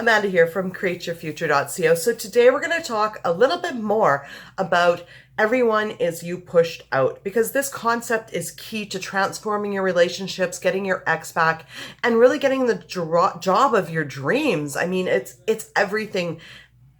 Amanda here from createyourfuture.co. So today we're going to talk a little bit more about everyone is you pushed out, because this concept is key to transforming your relationships, getting your ex back, and really getting the job of your dreams. I mean, it's everything.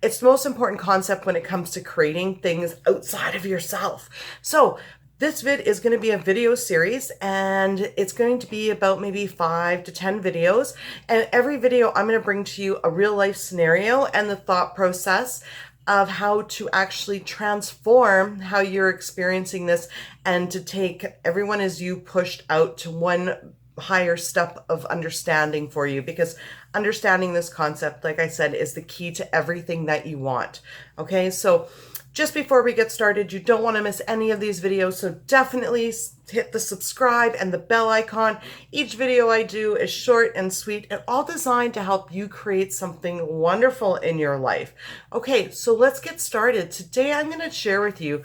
It's the most important concept when it comes to creating things outside of yourself. So this vid is going to be a video series, and it's going to be about maybe 5 to 10 videos. And every video I'm going to bring to you a real life scenario and the thought process of how to actually transform how you're experiencing this, and to take everyone as you pushed out to one higher step of understanding for you, because understanding this concept, like I said, is the key to everything that you want. Okay, so just before we get started, you don't want to miss any of these videos, so definitely hit the subscribe and the bell icon. Each video I do is short and sweet, and all designed to help you create something wonderful in your life. Okay, so let's get started. Today I'm going to share with you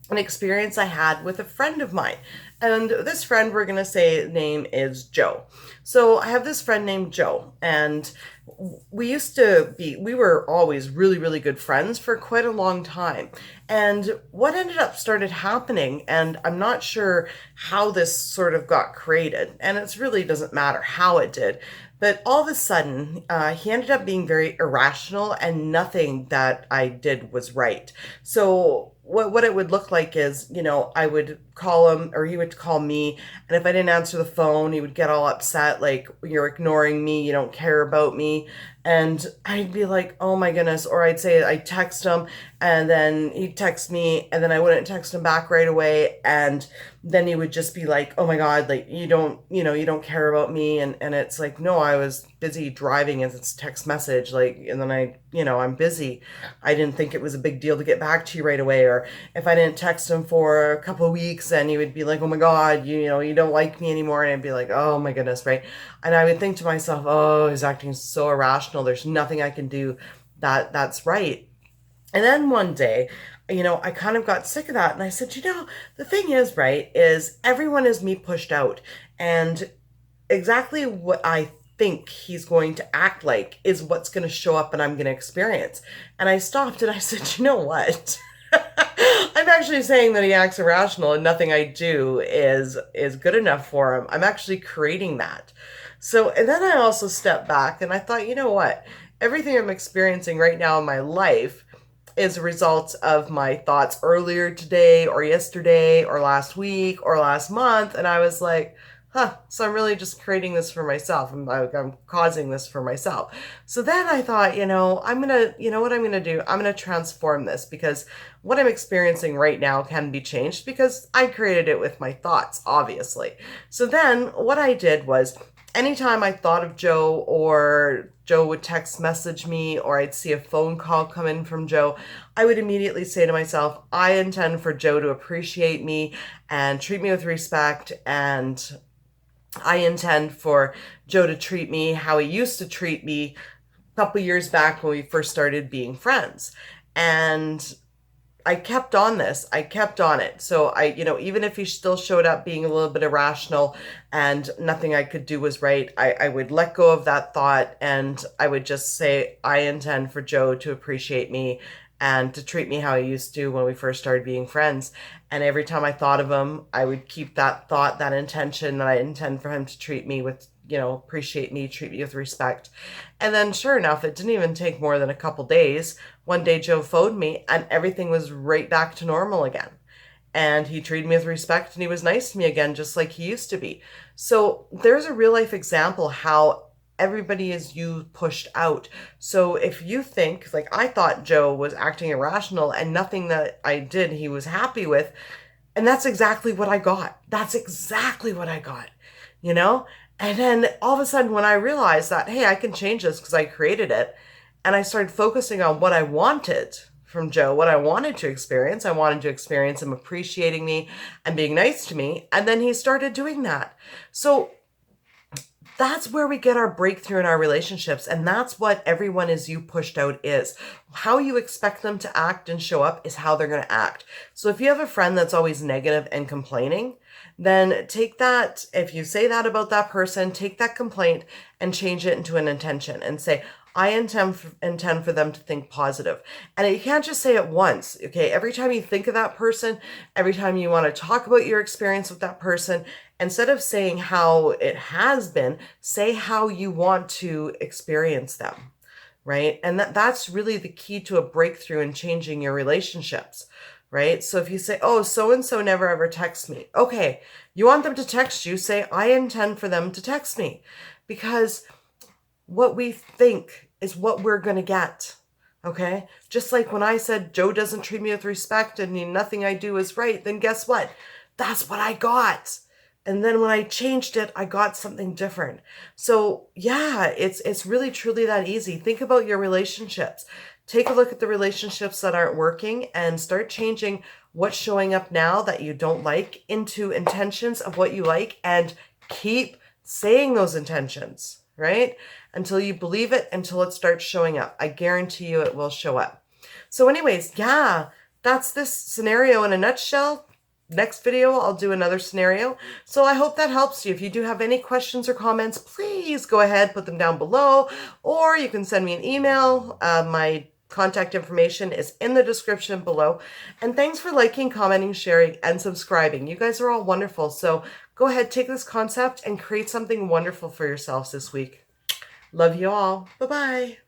an experience I had with a friend of mine. And this friend, we're going to say name is Joe. So I have this friend named Joe, and we were always really, really good friends for quite a long time. And what ended up started happening, and I'm not sure how this sort of got created, and it really doesn't matter how it did, but all of a sudden, he ended up being very irrational, and nothing that I did was right. So what it would look like is, you know, I would call him or he would call me, and if I didn't answer the phone, he would get all upset, like, you're ignoring me, you don't care about me. And I'd be like, oh my goodness. Or I'd say I text him, and then he'd text me, and then I wouldn't text him back right away. And then he would just be like, oh my God, like, you don't care about me. And it's like, no, I was busy driving, and it's text message. Like, and then I'm busy. I didn't think it was a big deal to get back to you right away. Or if I didn't text him for a couple of weeks, then he would be like, oh my God, you don't like me anymore. And I'd be like, oh my goodness, right? And I would think to myself, oh, he's acting so irrational. There's nothing I can do that's right. And then one day, I kind of got sick of that. And I said, the thing is, right, is everyone is me pushed out. And exactly what I think he's going to act like is what's going to show up and I'm going to experience. And I stopped and I said, you know what? I'm actually saying that he acts irrational, and nothing I do is good enough for him. I'm actually creating that. So, and then I also stepped back and I thought, you know what? Everything I'm experiencing right now in my life is a result of my thoughts earlier today or yesterday or last week or last month. And I was like, so I'm really just creating this for myself. I'm causing this for myself. So then I thought, what I'm going to do? I'm going to transform this, because what I'm experiencing right now can be changed because I created it with my thoughts, obviously. So then what I did was, anytime I thought of Joe, or Joe would text message me, or I'd see a phone call come in from Joe, I would immediately say to myself, I intend for Joe to appreciate me and treat me with respect, and I intend for Joe to treat me how he used to treat me a couple years back when we first started being friends. And I kept on this. I kept on it. So even if he still showed up being a little bit irrational and nothing I could do was right, I would let go of that thought, and I would just say, I intend for Joe to appreciate me and to treat me how he used to when we first started being friends. And every time I thought of him, I would keep that thought, that intention, that I intend for him to treat me with, appreciate me, treat me with respect. And then sure enough, it didn't even take more than a couple days. One day Joe phoned me and everything was right back to normal again. And he treated me with respect, and he was nice to me again, just like he used to be. So there's a real life example how everybody is you pushed out. So if you think, like, I thought Joe was acting irrational and nothing that I did he was happy with, and that's exactly what I got. That's exactly what I got, And then all of a sudden when I realized that, hey, I can change this because I created it, and I started focusing on what I wanted from Joe, what I wanted to experience. I wanted to experience him appreciating me and being nice to me. And then he started doing that. So that's where we get our breakthrough in our relationships. And that's what everyone is you pushed out is. How you expect them to act and show up is how they're going to act. So if you have a friend that's always negative and complaining, then take that, if you say that about that person, take that complaint and change it into an intention and say, I intend for them to think positive. And you can't just say it once, okay? Every time you think of that person, every time you want to talk about your experience with that person, instead of saying how it has been, say how you want to experience them, right? And that's really the key to a breakthrough in changing your relationships, right? So if you say, oh, so-and-so never ever texts me. Okay, you want them to text you, say, I intend for them to text me. Because what we think is what we're going to get. Okay? Just like when I said Joe doesn't treat me with respect and nothing I do is right, then guess what? That's what I got. And then when I changed it, I got something different. So yeah, it's really truly that easy. Think about your relationships. Take a look at the relationships that aren't working and start changing what's showing up now that you don't like into intentions of what you like, and keep saying those intentions, right? Until you believe it, until it starts showing up. I guarantee you it will show up. So anyways, yeah, that's this scenario in a nutshell. Next video, I'll do another scenario. So I hope that helps you. If you do have any questions or comments, please go ahead, put them down below, or you can send me an email. My contact information is in the description below. And thanks for liking, commenting, sharing, and subscribing. You guys are all wonderful. So go ahead, take this concept and create something wonderful for yourselves this week. Love you all. Bye-bye.